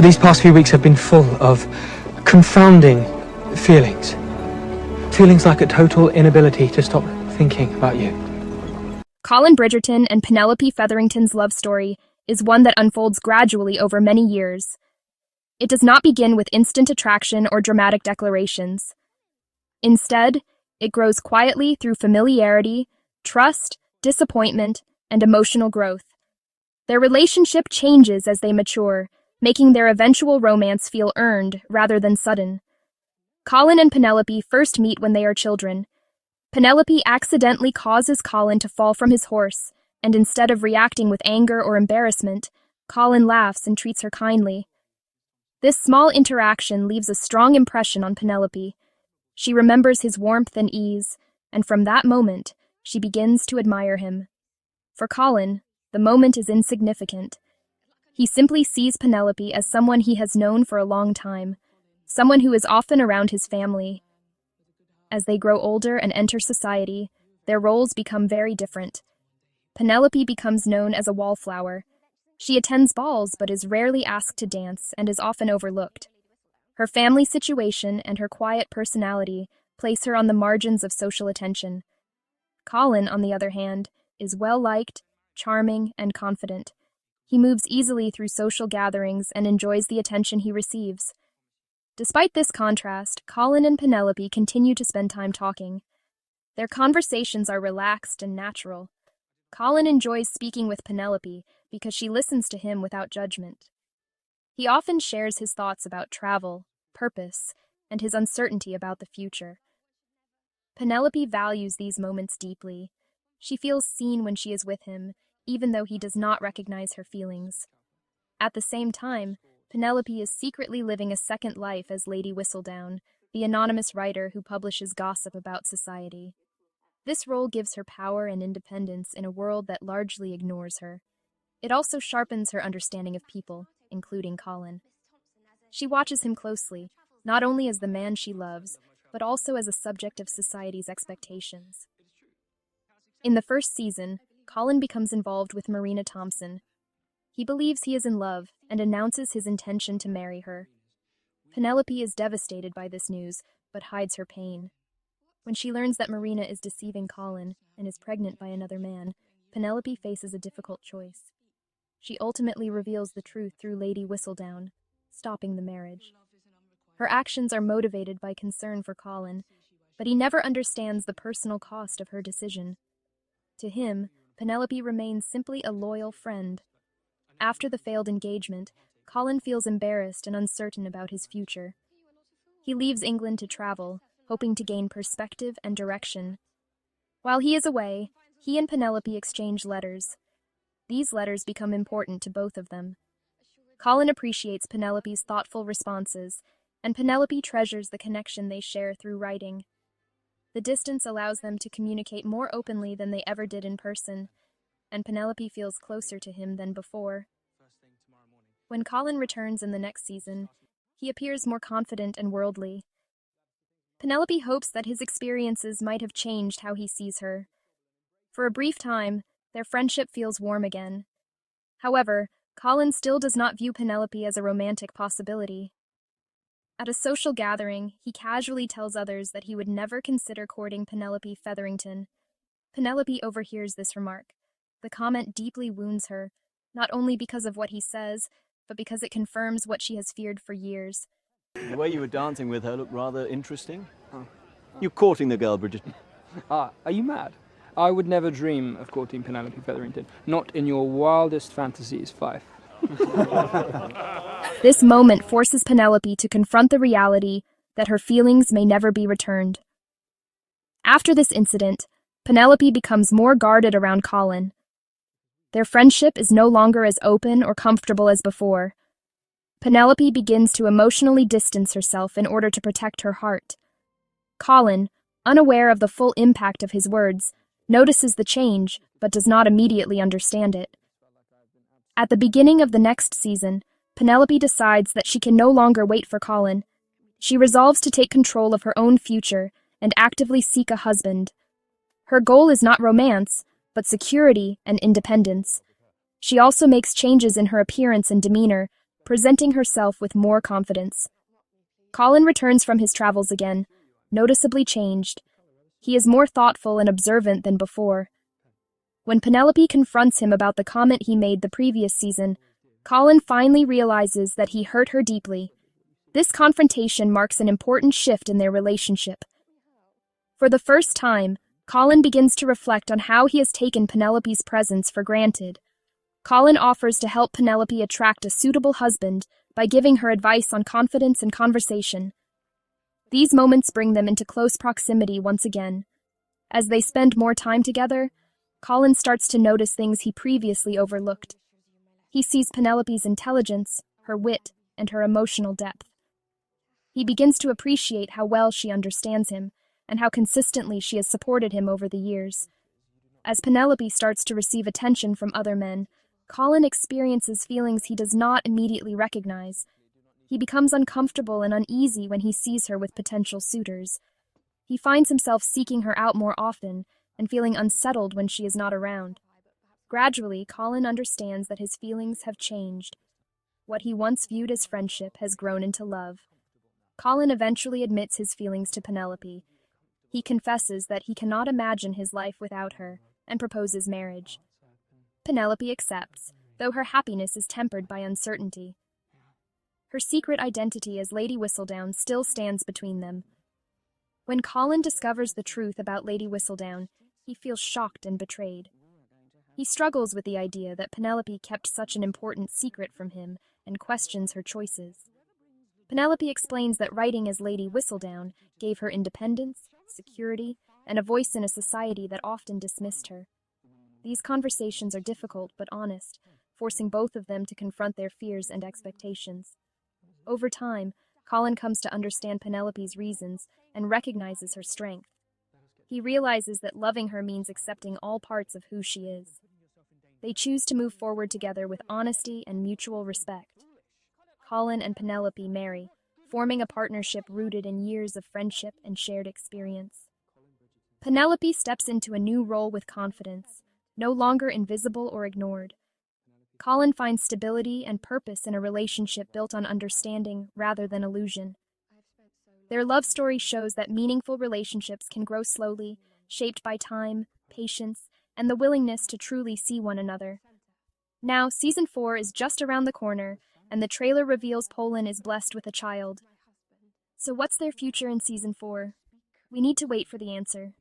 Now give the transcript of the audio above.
Well, these past few weeks have been full of confounding feelings. Feelings like a total inability to stop thinking about you. Colin Bridgerton and Penelope Featherington's love story is one that unfolds gradually over many years. It does not begin with instant attraction or dramatic declarations. Instead, it grows quietly through familiarity, trust, disappointment, and emotional growth. Their relationship changes as they mature, making their eventual romance feel earned rather than sudden. Colin and Penelope first meet when they are children. Penelope accidentally causes Colin to fall from his horse, and instead of reacting with anger or embarrassment, Colin laughs and treats her kindly. This small interaction leaves a strong impression on Penelope. She remembers his warmth and ease, and from that moment, she begins to admire him. For Colin, the moment is insignificant. He simply sees Penelope as someone he has known for a long time, someone who is often around his family. As they grow older and enter society, their roles become very different. Penelope becomes known as a wallflower. She attends balls but is rarely asked to dance and is often overlooked. Her family situation and her quiet personality place her on the margins of social attention. Colin, on the other hand, is well-liked, charming, and confident. He moves easily through social gatherings and enjoys the attention he receives. Despite this contrast, Colin and Penelope continue to spend time talking. Their conversations are relaxed and natural. Colin enjoys speaking with Penelope because she listens to him without judgment. He often shares his thoughts about travel, purpose, and his uncertainty about the future. Penelope values these moments deeply. She feels seen when she is with him, even though he does not recognize her feelings. At the same time, Penelope is secretly living a second life as Lady Whistledown, the anonymous writer who publishes gossip about society. This role gives her power and independence in a world that largely ignores her. It also sharpens her understanding of people, including Colin. She watches him closely, not only as the man she loves, but also as a subject of society's expectations. In the first season, Colin becomes involved with Marina Thompson. He believes he is in love and announces his intention to marry her. Penelope is devastated by this news, but hides her pain. When she learns that Marina is deceiving Colin and is pregnant by another man, Penelope faces a difficult choice. She ultimately reveals the truth through Lady Whistledown, stopping the marriage. Her actions are motivated by concern for Colin, but he never understands the personal cost of her decision. To him, Penelope remains simply a loyal friend. After the failed engagement, Colin feels embarrassed and uncertain about his future. He leaves England to travel, hoping to gain perspective and direction. While he is away, he and Penelope exchange letters. These letters become important to both of them. Colin appreciates Penelope's thoughtful responses, and Penelope treasures the connection they share through writing. The distance allows them to communicate more openly than they ever did in person, and Penelope feels closer to him than before. When Colin returns in the next season, he appears more confident and worldly. Penelope hopes that his experiences might have changed how he sees her. For a brief time, their friendship feels warm again. However, Colin still does not view Penelope as a romantic possibility. At a social gathering, he casually tells others that he would never consider courting Penelope Featherington. Penelope overhears this remark. The comment deeply wounds her, not only because of what he says, but because it confirms what she has feared for years. The way you were dancing with her looked rather interesting. You're courting the girl, Bridgerton. Are you mad? I would never dream of courting Penelope Featherington. Not in your wildest fantasies, Fife. This moment forces Penelope to confront the reality that her feelings may never be returned. After this incident, Penelope becomes more guarded around Colin. Their friendship is no longer as open or comfortable as before. Penelope begins to emotionally distance herself in order to protect her heart. Colin, unaware of the full impact of his words, notices the change but does not immediately understand it. At the beginning of the next season, Penelope decides that she can no longer wait for Colin. She resolves to take control of her own future and actively seek a husband. Her goal is not romance, but security and independence. She also makes changes in her appearance and demeanor, presenting herself with more confidence. Colin returns from his travels again, noticeably changed. He is more thoughtful and observant than before. When Penelope confronts him about the comment he made the previous season, Colin finally realizes that he hurt her deeply. This confrontation marks an important shift in their relationship. For the first time, Colin begins to reflect on how he has taken Penelope's presence for granted. Colin offers to help Penelope attract a suitable husband by giving her advice on confidence and conversation. These moments bring them into close proximity once again. As they spend more time together, Colin starts to notice things he previously overlooked. He sees Penelope's intelligence, her wit, and her emotional depth. He begins to appreciate how well she understands him, and how consistently she has supported him over the years. As Penelope starts to receive attention from other men, Colin experiences feelings he does not immediately recognize. He becomes uncomfortable and uneasy when he sees her with potential suitors. He finds himself seeking her out more often and feeling unsettled when she is not around. Gradually, Colin understands that his feelings have changed. What he once viewed as friendship has grown into love. Colin eventually admits his feelings to Penelope. He confesses that he cannot imagine his life without her and proposes marriage. Penelope accepts, though her happiness is tempered by uncertainty. Her secret identity as Lady Whistledown still stands between them. When Colin discovers the truth about Lady Whistledown, he feels shocked and betrayed. He struggles with the idea that Penelope kept such an important secret from him and questions her choices. Penelope explains that writing as Lady Whistledown gave her independence, security, and a voice in a society that often dismissed her. These conversations are difficult but honest, forcing both of them to confront their fears and expectations. Over time, Colin comes to understand Penelope's reasons and recognizes her strength. He realizes that loving her means accepting all parts of who she is. They choose to move forward together with honesty and mutual respect. Colin and Penelope marry, forming a partnership rooted in years of friendship and shared experience. Penelope steps into a new role with confidence, no longer invisible or ignored. Colin finds stability and purpose in a relationship built on understanding rather than illusion. Their love story shows that meaningful relationships can grow slowly, shaped by time, patience, and the willingness to truly see one another. Now, Season 4 is just around the corner, and the trailer reveals Polin is blessed with a child. So what's their future in Season 4? We need to wait for the answer.